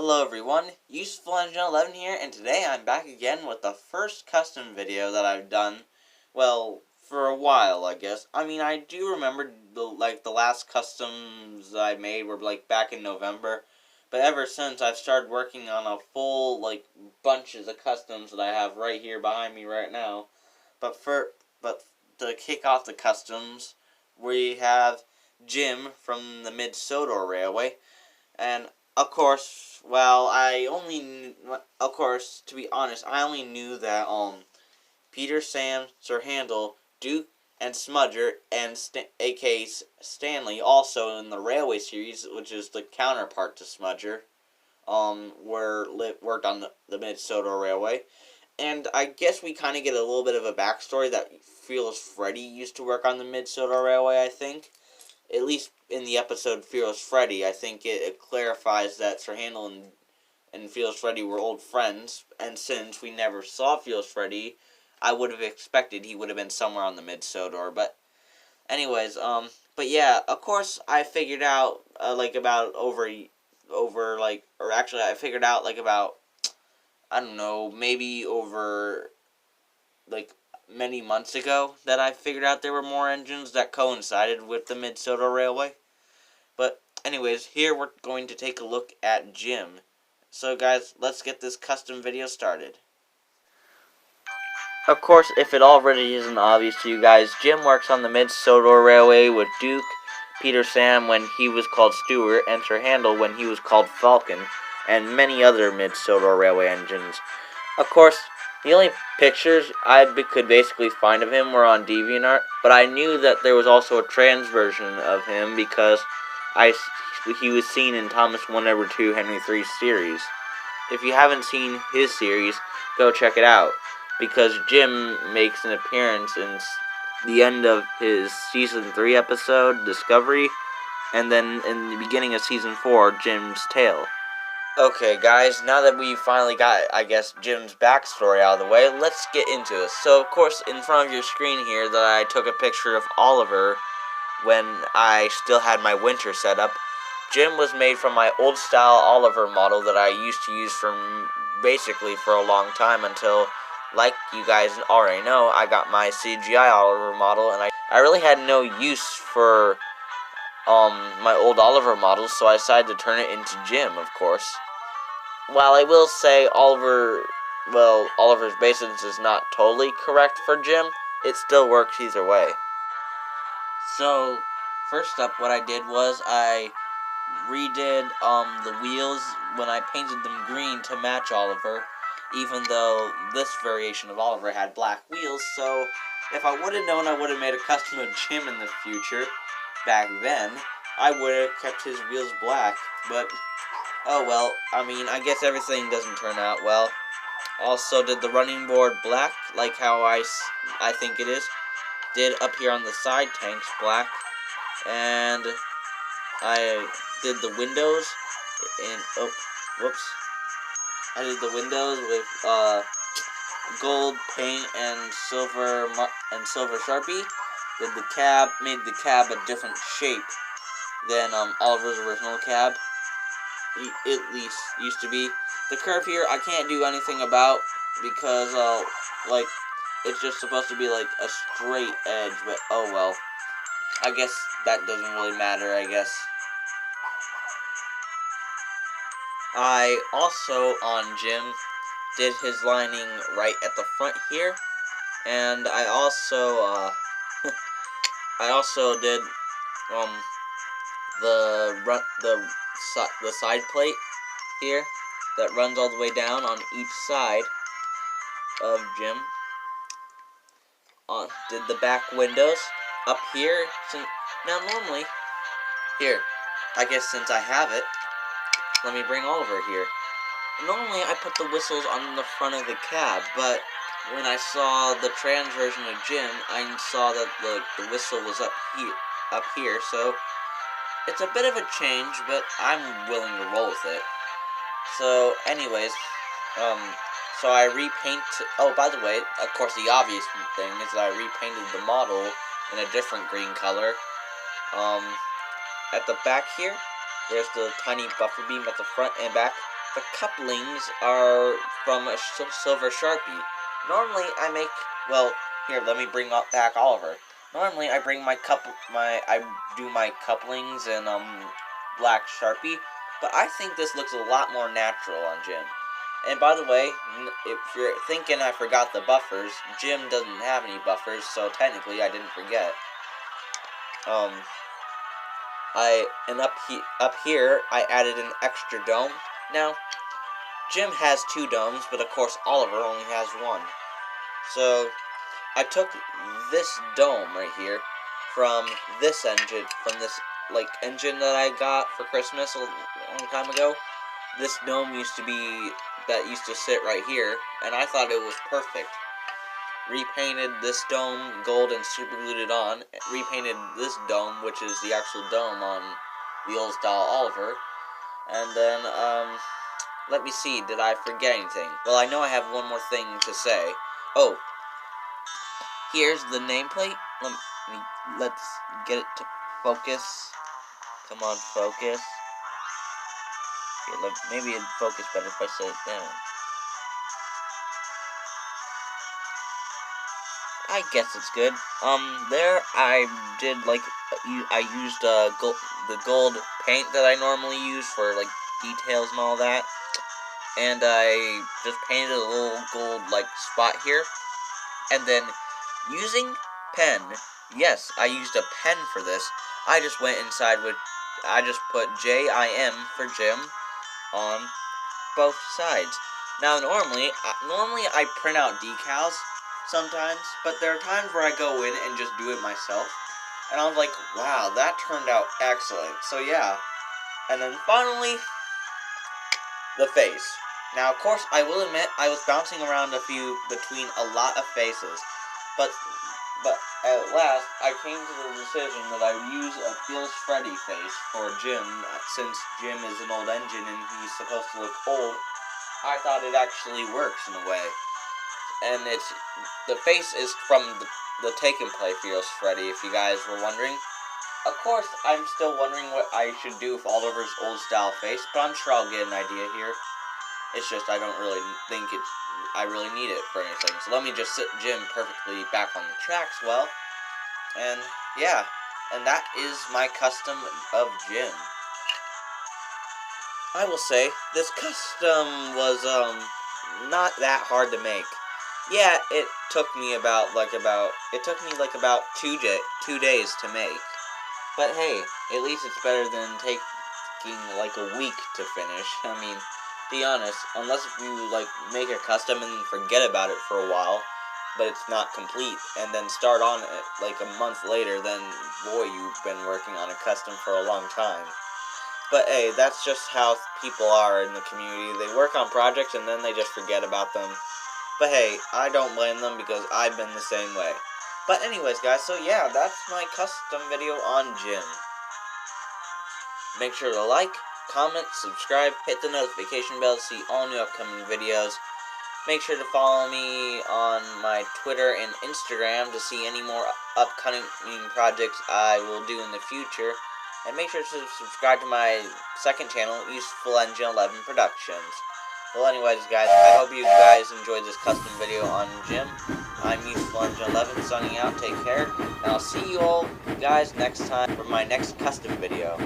Hello everyone, Useful Engine 11 here, and today I'm back again with the first custom video that I've done, well, for a while, I guess. I mean, I do remember, the last customs I made were, back in November, but ever since, I've started working on a full, bunches of customs that I have right here behind me right now. But to kick off the customs, we have Jim from the Sodor Railway, and of course, to be honest, I only knew that, Peter, Sam, Sir Handel, Duke, and Smudger, and a.k.a. Stanley, also in the Railway series, which is the counterpart to Smudger, worked on the Mid-Sodor Railway. And I guess we kind of get a little bit of a backstory that Fearless Freddy used to work on the Mid-Sodor Railway, I think. At least in the episode Fearless Freddy, I think it clarifies that Sir Handel and Fearless Freddy were old friends, and since we never saw Fearless Freddy, I would have expected he would have been somewhere on the Mid-Sodor, but anyways, but yeah, of course, I figured out, I figured out, about, I don't know, maybe over, many months ago that I figured out there were more engines that coincided with the Mid-Sodor Railway. But anyways, here we're going to take a look at Jim. So guys, let's get this custom video started. Of course, if it already isn't obvious to you guys, Jim works on the Mid-Sodor Railway with Duke, Peter Sam when he was called Stewart, and Sir Handel when he was called Falcon, and many other Mid-Sodor Railway engines. Of course, the only pictures I could basically find of him were on DeviantArt, but I knew that there was also a trans version of him because he was seen in Thomas 1 Edward 2 Henry 3's series. If you haven't seen his series, go check it out, because Jim makes an appearance in the end of his Season 3 episode, Discovery, and then in the beginning of Season 4, Jim's Tale. Okay, guys, now that we finally got, I guess, Jim's backstory out of the way, let's get into this. So, of course, in front of your screen here, that I took a picture of Oliver when I still had my winter set up. Jim was made from my old-style Oliver model that I used to use basically for a long time until, like you guys already know, I got my CGI Oliver model, and I really had no use for my old Oliver models, so I decided to turn it into Jim, of course. While I will say Oliver's basis is not totally correct for Jim, it still works either way. So, first up, what I did was I redid the wheels when I painted them green to match Oliver, even though this variation of Oliver had black wheels, so if I would have known I would have made a custom of Jim in the future, back then, I would have kept his wheels black, but oh well, I mean, I guess everything doesn't turn out well. Also did the running board black, like how I think it is. Did up here on the side tanks black. And I did the windows I did the windows with gold paint and silver Sharpie. Did the cab, made the cab a different shape than Oliver's original cab. At least used to be. The curve here I can't do anything about because it's just supposed to be like a straight edge, but oh well. I guess that doesn't really matter, I guess. I also on Jim did his lining right at the front here, and I also did the side plate here that runs all the way down on each side of Jim. Did the back windows up here. Now normally, here, I guess since I have it, let me bring Oliver here. Normally I put the whistles on the front of the cab, but when I saw the trans version of Jim, I saw that the whistle was up here, so it's a bit of a change, but I'm willing to roll with it. So, anyways, so I repainted. Oh, by the way, of course, the obvious thing is that I repainted the model in a different green color. At the back here, there's the tiny buffer beam at the front and back. the couplings are from a silver Sharpie. Normally I make, well, here, let me bring back Oliver. Normally I bring I do my couplings in black Sharpie, but I think this looks a lot more natural on Jim. And by the way, if you're thinking I forgot the buffers, Jim doesn't have any buffers, so technically I didn't forget. Up here I added an extra dome. Now, Jim has 2 domes, but of course Oliver only has 1. So I took this dome right here from this engine, engine that I got for Christmas a long time ago. This dome used to sit right here, and I thought it was perfect. Repainted this dome gold and super glued it on. Repainted this dome, which is the actual dome on the old style Oliver. And then, let me see, did I forget anything? Well, I know I have one more thing to say. Oh, here's the nameplate. Let's get it to focus. Come on, focus. Here, maybe it'd focus better if I set it down. I guess it's good. There I did, I used the gold paint that I normally use for, details and all that. And I just painted a little gold, spot here. And then, using pen, yes, I used a pen for this. I just went inside I just put JIM for Jim on both sides. Now, normally I print out decals sometimes, but there are times where I go in and just do it myself. And I was like, wow, that turned out excellent. So yeah. And then finally, the face. Now, of course, I will admit I was bouncing around between a lot of faces, but at last I came to the decision that I would use a Feels Freddy face for Jim, since Jim is an old engine and he's supposed to look old. I thought it actually works in a way, and the face is from the Take and Play Feels Freddy, if you guys were wondering. Of course, I'm still wondering what I should do with Oliver's old style face, but I'm sure I'll get an idea here. It's just I don't really think I really need it for anything. So let me just sit Jim perfectly back on the tracks well. And yeah, and that is my custom of Jim. I will say, this custom was not that hard to make. Yeah, it took me about 2 days to make. But hey, at least it's better than taking a week to finish. I mean, be honest, unless if you make a custom and forget about it for a while, but it's not complete, and then start on it a month later, then boy, you've been working on a custom for a long time. But hey, that's just how people are in the community. They work on projects and then they just forget about them. But hey, I don't blame them because I've been the same way. But anyways, guys, so yeah, that's my custom video on Jim. Make sure to like, comment, subscribe, hit the notification bell to see all new upcoming videos. Make sure to follow me on my Twitter and Instagram to see any more upcoming projects I will do in the future. And make sure to subscribe to my second channel, Useful Engine 11 Productions. Well, anyways, guys, I hope you guys enjoyed this custom video on Jim. I'm Useful Engine 11, signing out. Take care, and I'll see you all guys next time for my next custom video.